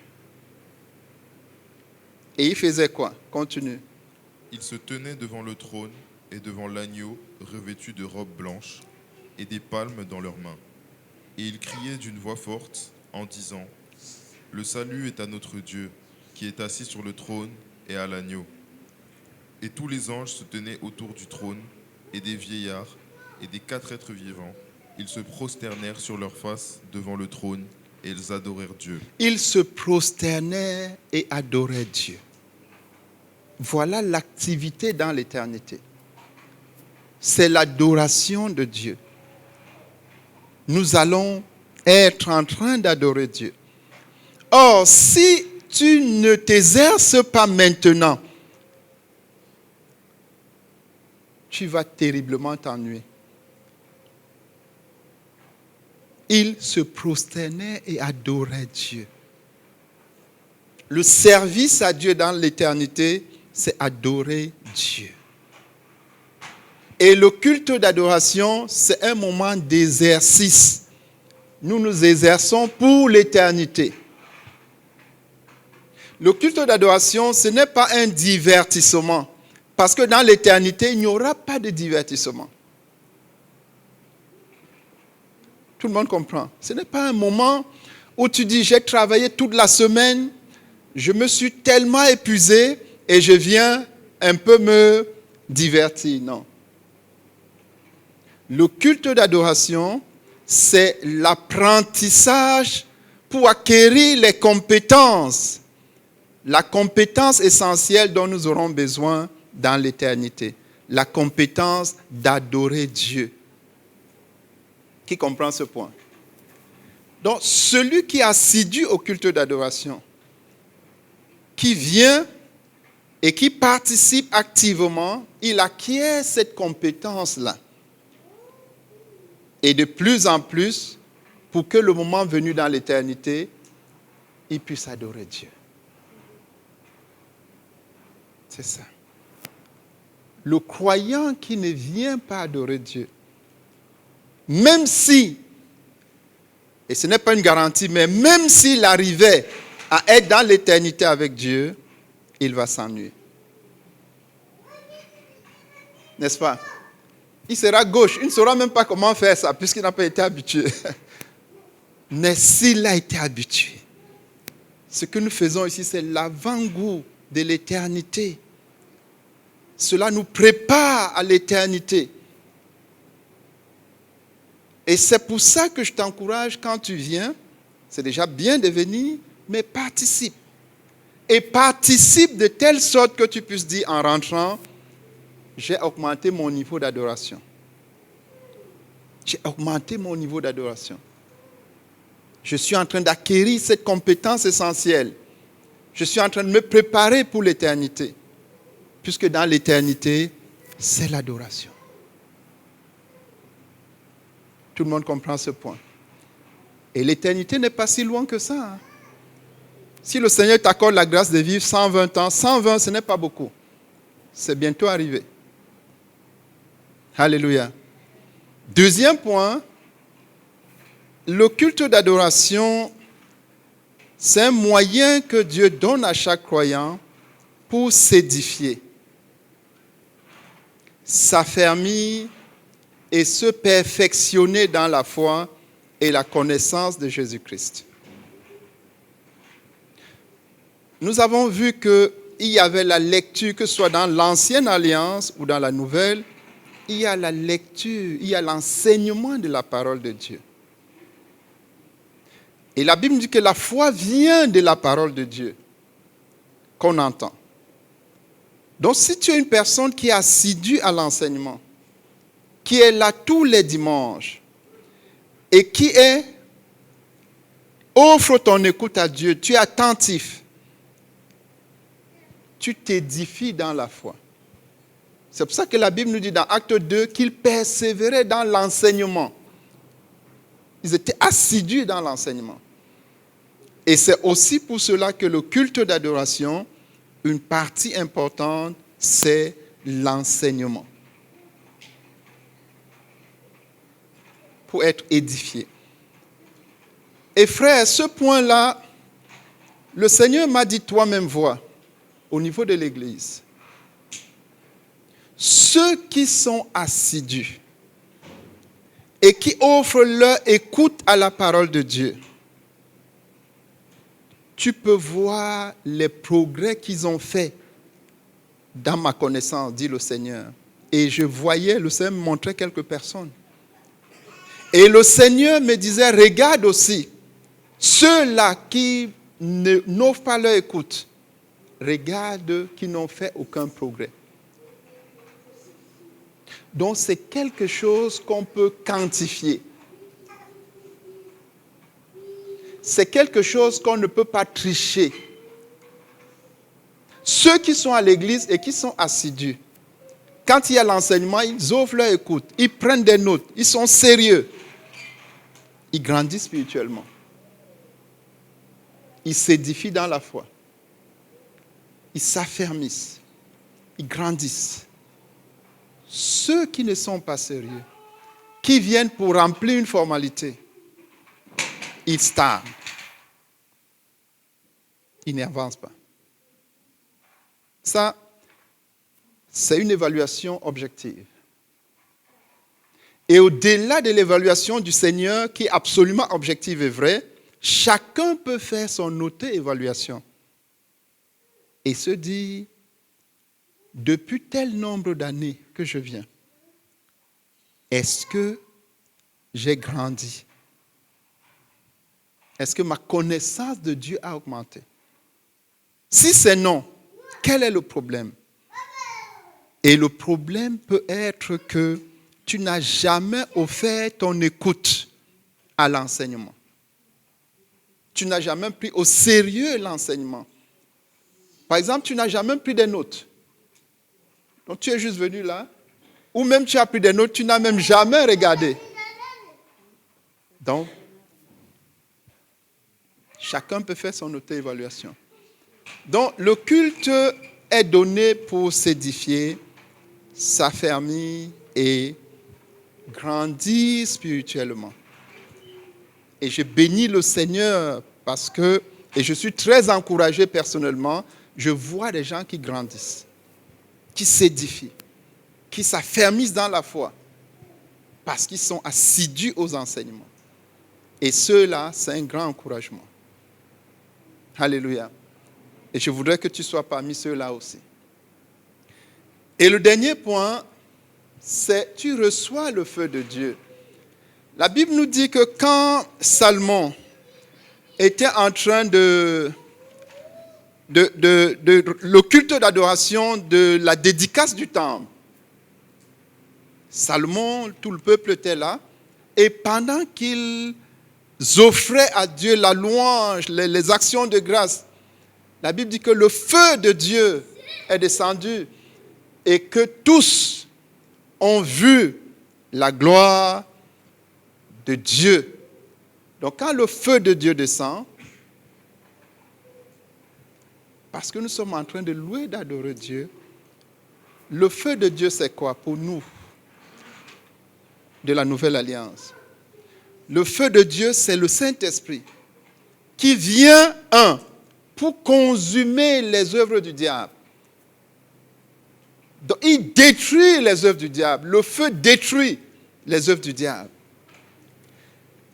Et il faisait quoi? Continue. Ils se tenaient devant le trône et devant l'agneau, revêtus de robes blanches et des palmes dans leurs mains. Et ils criaient d'une voix forte en disant, « Le salut est à notre Dieu, qui est assis sur le trône et à l'agneau. » Et tous les anges se tenaient autour du trône, et des vieillards, et des 4 êtres vivants. Ils se prosternèrent sur leurs faces devant le trône, et ils adorèrent Dieu. Ils se prosternaient et adoraient Dieu. Voilà l'activité dans l'éternité. C'est l'adoration de Dieu. Nous allons être en train d'adorer Dieu. Or, si tu ne t'exerces pas maintenant, tu vas terriblement t'ennuyer. Ils se prosternaient et adoraient Dieu. Le service à Dieu dans l'éternité, c'est adorer Dieu. Et le culte d'adoration, c'est un moment d'exercice. Nous nous exerçons pour l'éternité. Le culte d'adoration, ce n'est pas un divertissement. Parce que dans l'éternité, il n'y aura pas de divertissement. Tout le monde comprend. Ce n'est pas un moment où tu dis, j'ai travaillé toute la semaine, je me suis tellement épuisé et je viens un peu me divertir. Non. Le culte d'adoration, c'est l'apprentissage pour acquérir les compétences. La compétence essentielle dont nous aurons besoin dans l'éternité. La compétence d'adorer Dieu. Qui comprend ce point? Donc, celui qui est assidu au culte d'adoration, qui vient et qui participe activement, il acquiert cette compétence-là. Et de plus en plus, pour que le moment venu dans l'éternité, il puisse adorer Dieu. C'est ça. Le croyant qui ne vient pas adorer Dieu, même si, et ce n'est pas une garantie, mais même s'il arrivait à être dans l'éternité avec Dieu, il va s'ennuyer. N'est-ce pas? Il sera gauche, il ne saura même pas comment faire ça, puisqu'il n'a pas été habitué. Mais s'il a été habitué, ce que nous faisons ici, c'est l'avant-goût de l'éternité. Cela nous prépare à l'éternité. Et c'est pour ça que je t'encourage, quand tu viens, c'est déjà bien de venir, mais participe. Et participe de telle sorte que tu puisses dire en rentrant, j'ai augmenté mon niveau d'adoration. J'ai augmenté mon niveau d'adoration. Je suis en train d'acquérir cette compétence essentielle. Je suis en train de me préparer pour l'éternité. Puisque dans l'éternité, c'est l'adoration. Tout le monde comprend ce point. Et l'éternité n'est pas si loin que ça. Hein. Si le Seigneur t'accorde la grâce de vivre 120 ans, 120, ce n'est pas beaucoup. C'est bientôt arrivé. Alléluia. Deuxième point, le culte d'adoration, c'est un moyen que Dieu donne à chaque croyant pour s'édifier, s'affermir et se perfectionner dans la foi et la connaissance de Jésus-Christ. Nous avons vu qu'il y avait la lecture, que ce soit dans l'Ancienne Alliance ou dans la Nouvelle, il y a la lecture, il y a l'enseignement de la parole de Dieu. Et la Bible dit que la foi vient de la parole de Dieu qu'on entend. Donc si tu es une personne qui est assidue à l'enseignement, qui est là tous les dimanches et qui offre ton écoute à Dieu, tu es attentif, tu t'édifies dans la foi. C'est pour ça que la Bible nous dit dans Acte 2 qu'ils persévéraient dans l'enseignement. Ils étaient assidus dans l'enseignement. Et c'est aussi pour cela que le culte d'adoration, une partie importante, c'est l'enseignement. Pour être édifié. Et frère, ce point-là, le Seigneur m'a dit, toi-même vois, au niveau de l'Église, ceux qui sont assidus et qui offrent leur écoute à la parole de Dieu, tu peux voir les progrès qu'ils ont faits dans ma connaissance, dit le Seigneur. Et je voyais, le Seigneur me montrait quelques personnes. Et le Seigneur me disait, regarde aussi, ceux-là qui n'offrent pas leur écoute, regarde qui n'ont fait aucun progrès. Donc c'est quelque chose qu'on peut quantifier. C'est quelque chose qu'on ne peut pas tricher. Ceux qui sont à l'église et qui sont assidus, quand il y a l'enseignement, ils offrent leur écoute, ils prennent des notes, ils sont sérieux. Ils grandissent spirituellement. Ils s'édifient dans la foi. Ils s'affermissent. Ils grandissent. Ceux qui ne sont pas sérieux, qui viennent pour remplir une formalité, ils stagnent. Ils n'avancent pas. Ça, c'est une évaluation objective. Et au-delà de l'évaluation du Seigneur, qui est absolument objective et vraie, chacun peut faire son auto-évaluation et se dire, depuis tel nombre d'années que je viens, est-ce que j'ai grandi? Est-ce que ma connaissance de Dieu a augmenté? Si c'est non, quel est le problème? Et le problème peut être que tu n'as jamais offert ton écoute à l'enseignement. Tu n'as jamais pris au sérieux l'enseignement. Par exemple, tu n'as jamais pris des notes. Donc tu es juste venu là, ou même tu as pris des notes, tu n'as même jamais regardé. Donc, chacun peut faire son auto-évaluation. Donc, le culte est donné pour s'édifier, s'affermir et grandir spirituellement. Et je bénis le Seigneur parce que, et je suis très encouragé personnellement, je vois des gens qui grandissent, qui s'édifient, qui s'affermissent dans la foi parce qu'ils sont assidus aux enseignements. Et ceux-là, c'est un grand encouragement. Alléluia. Et je voudrais que tu sois parmi ceux-là aussi. Et le dernier point, c'est tu reçois le feu de Dieu. La Bible nous dit que quand Salomon était en train le culte d'adoration de la dédicace du temple, Salomon, tout le peuple était là, et pendant qu'ils offraient à Dieu la louange, les actions de grâce, la Bible dit que le feu de Dieu est descendu et que tous ont vu la gloire de Dieu. Donc quand le feu de Dieu descend, parce que nous sommes en train de louer, d'adorer Dieu, le feu de Dieu c'est quoi pour nous de la nouvelle alliance? Le feu de Dieu c'est le Saint-Esprit qui vient, pour consumer les œuvres du diable. Donc, il détruit les œuvres du diable. Le feu détruit les œuvres du diable.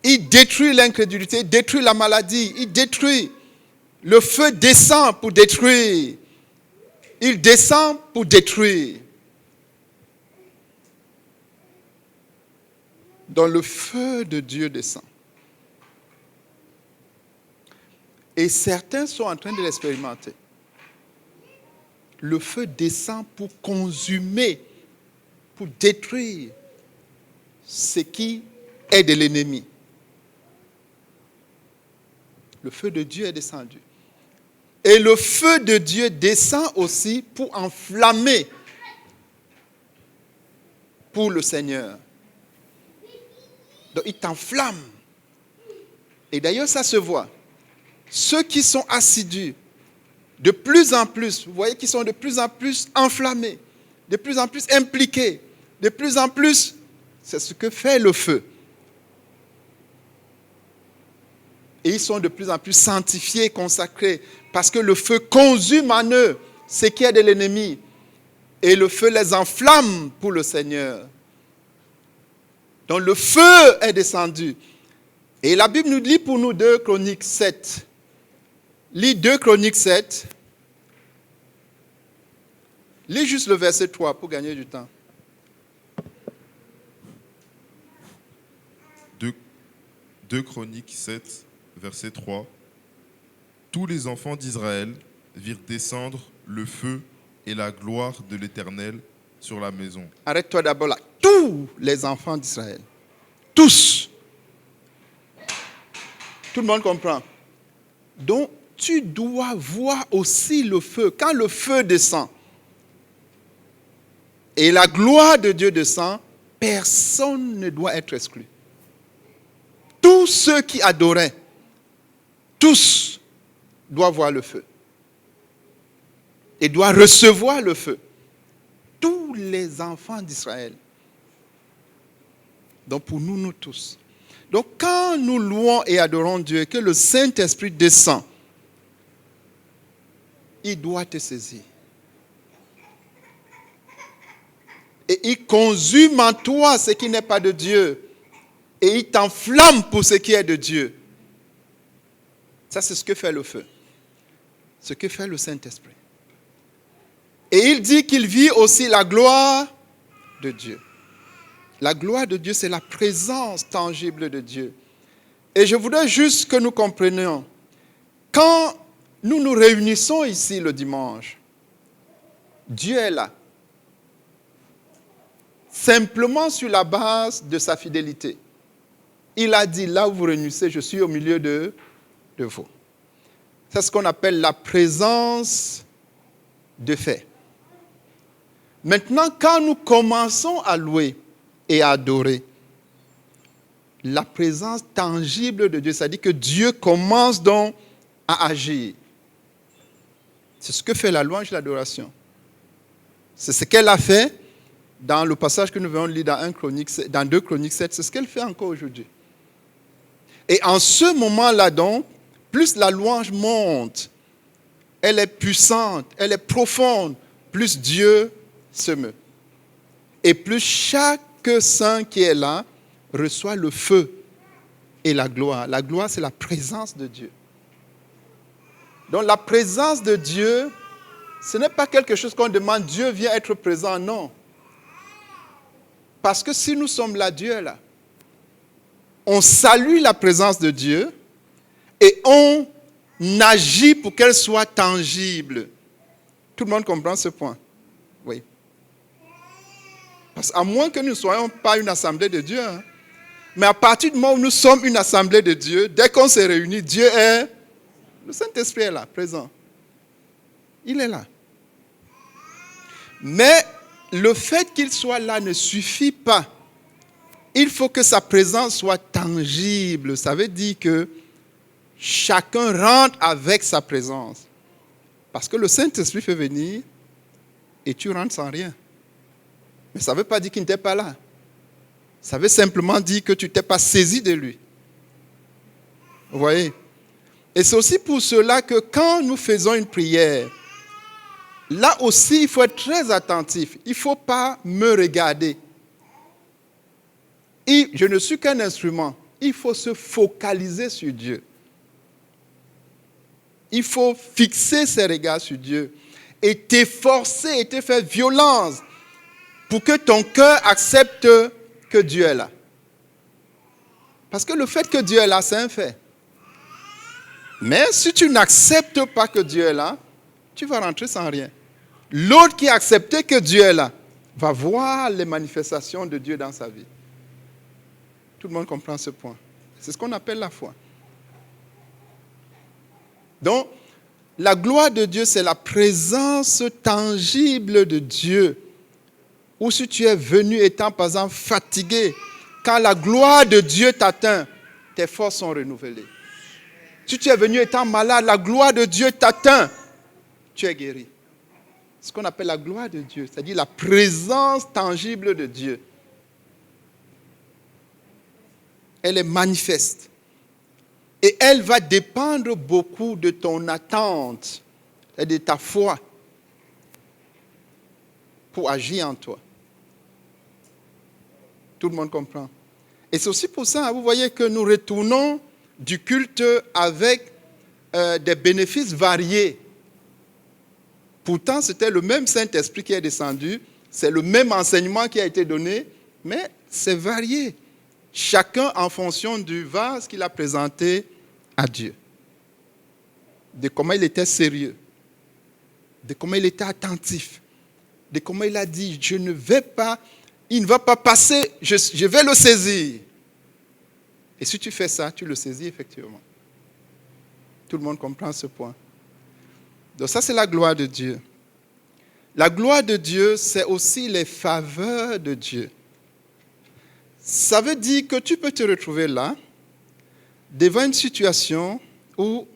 Il détruit l'incrédulité, il détruit la maladie, il détruit. Le feu descend pour détruire. Il descend pour détruire. Donc le feu de Dieu descend. Et certains sont en train de l'expérimenter. Le feu descend pour consumer, pour détruire ce qui est de l'ennemi. Le feu de Dieu est descendu. Et le feu de Dieu descend aussi pour enflammer pour le Seigneur. Donc il t'enflamme. Et d'ailleurs ça se voit. Ceux qui sont assidus, de plus en plus, vous voyez qu'ils sont de plus en plus enflammés, de plus en plus impliqués, de plus en plus, c'est ce que fait le feu. Et ils sont de plus en plus sanctifiés, consacrés, parce que le feu consume en eux ce qui est de l'ennemi. Et le feu les enflamme pour le Seigneur. Donc le feu est descendu. Et la Bible nous dit pour nous 2 Chroniques 7. Lis 2 Chroniques 7. Lis juste le verset 3 pour gagner du temps. 2 Chroniques 7, verset 3. Tous les enfants d'Israël virent descendre le feu et la gloire de l'Éternel sur la maison. Arrête-toi d'abord là. Tous les enfants d'Israël. Tous. Tout le monde comprend. Donc, tu dois voir aussi le feu. Quand le feu descend et la gloire de Dieu descend, personne ne doit être exclu. Tous ceux qui adoraient, tous doivent voir le feu. Et doivent recevoir le feu. Tous les enfants d'Israël. Donc pour nous, nous tous. Donc quand nous louons et adorons Dieu, que le Saint-Esprit descend, il doit te saisir. Et il consume en toi ce qui n'est pas de Dieu. Et il t'enflamme pour ce qui est de Dieu. Ça, c'est ce que fait le feu. Ce que fait le Saint-Esprit. Et il dit qu'il vit aussi la gloire de Dieu. La gloire de Dieu, c'est la présence tangible de Dieu. Et je voudrais juste que nous comprenions, quand nous nous réunissons ici le dimanche, Dieu est là. Simplement sur la base de sa fidélité. Il a dit, là où vous réunissez, je suis au milieu de vous. C'est ce qu'on appelle la présence de fait. Maintenant, quand nous commençons à louer et à adorer, la présence tangible de Dieu. C'est-à-dire que Dieu commence donc à agir. C'est ce que fait la louange et l'adoration. C'est ce qu'elle a fait dans le passage que nous venons de lire dans 2 Chroniques 7. C'est ce qu'elle fait encore aujourd'hui. Et en ce moment-là donc, plus la louange monte, elle est puissante, elle est profonde, plus Dieu se meut. Et plus chaque saint qui est là reçoit le feu et la gloire. La gloire, c'est la présence de Dieu. Donc la présence de Dieu, ce n'est pas quelque chose qu'on demande, Dieu vient être présent, non. Parce que si nous sommes là, Dieu est là. On salue la présence de Dieu et on agit pour qu'elle soit tangible. Tout le monde comprend ce point? Oui. Parce qu'à moins que nous ne soyons pas une assemblée de Dieu, hein, mais à partir du moment où nous sommes une assemblée de Dieu, dès qu'on s'est réunis, Dieu est... Le Saint-Esprit est là, présent. Il est là. Mais le fait qu'il soit là ne suffit pas. Il faut que sa présence soit tangible. Ça veut dire que chacun rentre avec sa présence. Parce que le Saint-Esprit fait venir et tu rentres sans rien. Mais ça ne veut pas dire qu'il n'était pas là. Ça veut simplement dire que tu ne t'es pas saisi de lui. Vous voyez? Et c'est aussi pour cela que quand nous faisons une prière, là aussi, il faut être très attentif. Il ne faut pas me regarder. Et je ne suis qu'un instrument. Il faut se focaliser sur Dieu. Il faut fixer ses regards sur Dieu et t'efforcer et te faire violence pour que ton cœur accepte que Dieu est là. Parce que le fait que Dieu est là, c'est un fait. Mais si tu n'acceptes pas que Dieu est là, tu vas rentrer sans rien. L'autre qui a accepté que Dieu est là va voir les manifestations de Dieu dans sa vie. Tout le monde comprend ce point. C'est ce qu'on appelle la foi. Donc, la gloire de Dieu, c'est la présence tangible de Dieu. Ou si tu es venu étant, par exemple, fatigué, quand la gloire de Dieu t'atteint, tes forces sont renouvelées. Si tu es venu étant malade, la gloire de Dieu t'atteint, tu es guéri. Ce qu'on appelle la gloire de Dieu, c'est-à-dire la présence tangible de Dieu. Elle est manifeste. Et elle va dépendre beaucoup de ton attente et de ta foi pour agir en toi. Tout le monde comprend. Et c'est aussi pour ça, vous voyez que nous retournons du culte avec des bénéfices variés. Pourtant, c'était le même Saint-Esprit qui est descendu, c'est le même enseignement qui a été donné, mais c'est varié. Chacun en fonction du vase qu'il a présenté à Dieu. De comment il était sérieux, de comment il était attentif, de comment il a dit, il ne va pas passer, je vais le saisir. Et si tu fais ça, tu le saisis effectivement. Tout le monde comprend ce point. Donc ça, c'est la gloire de Dieu. La gloire de Dieu, c'est aussi les faveurs de Dieu. Ça veut dire que tu peux te retrouver là, devant une situation où,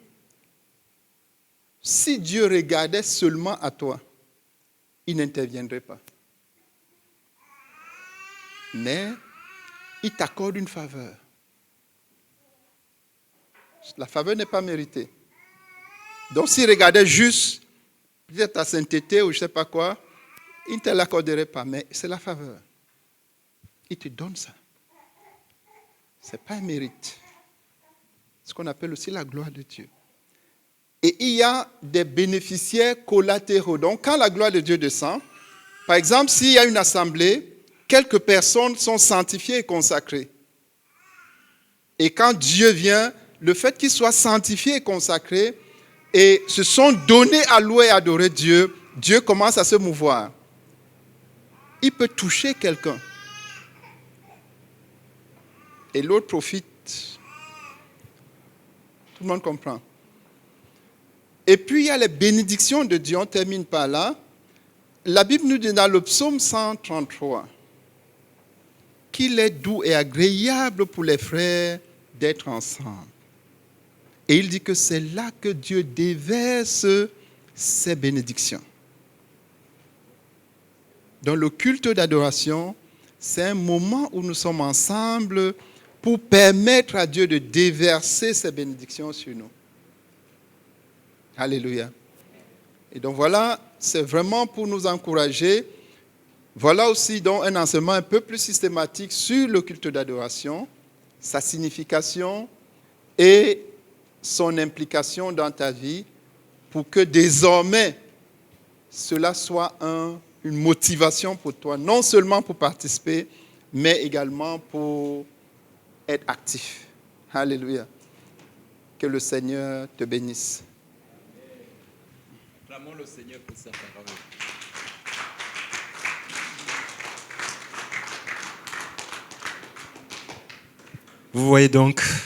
si Dieu regardait seulement à toi, il n'interviendrait pas. Mais il t'accorde une faveur. La faveur n'est pas méritée. Donc s'il regardait juste peut-être ta sainteté ou je ne sais pas quoi, il ne te l'accorderait pas. Mais c'est la faveur. Il te donne ça. Ce n'est pas un mérite. Ce qu'on appelle aussi la gloire de Dieu. Et il y a des bénéficiaires collatéraux. Donc quand la gloire de Dieu descend, par exemple, s'il y a une assemblée, quelques personnes sont sanctifiées et consacrées. Et quand Dieu vient, le fait qu'ils soient sanctifiés et consacrés et se sont donnés à louer et adorer Dieu, Dieu commence à se mouvoir. Il peut toucher quelqu'un. Et l'autre profite. Tout le monde comprend. Et puis il y a les bénédictions de Dieu. On termine par là. La Bible nous dit dans le psaume 133 qu'il est doux et agréable pour les frères d'être ensemble. Et il dit que c'est là que Dieu déverse ses bénédictions. Dans le culte d'adoration, c'est un moment où nous sommes ensemble pour permettre à Dieu de déverser ses bénédictions sur nous. Alléluia. Et donc voilà, c'est vraiment pour nous encourager. Voilà aussi donc un enseignement un peu plus systématique sur le culte d'adoration, sa signification et son implication dans ta vie pour que désormais cela soit une motivation pour toi, non seulement pour participer, mais également pour être actif. Alléluia. Que le Seigneur te bénisse. Clamons le Seigneur pour sa parole. Vous voyez donc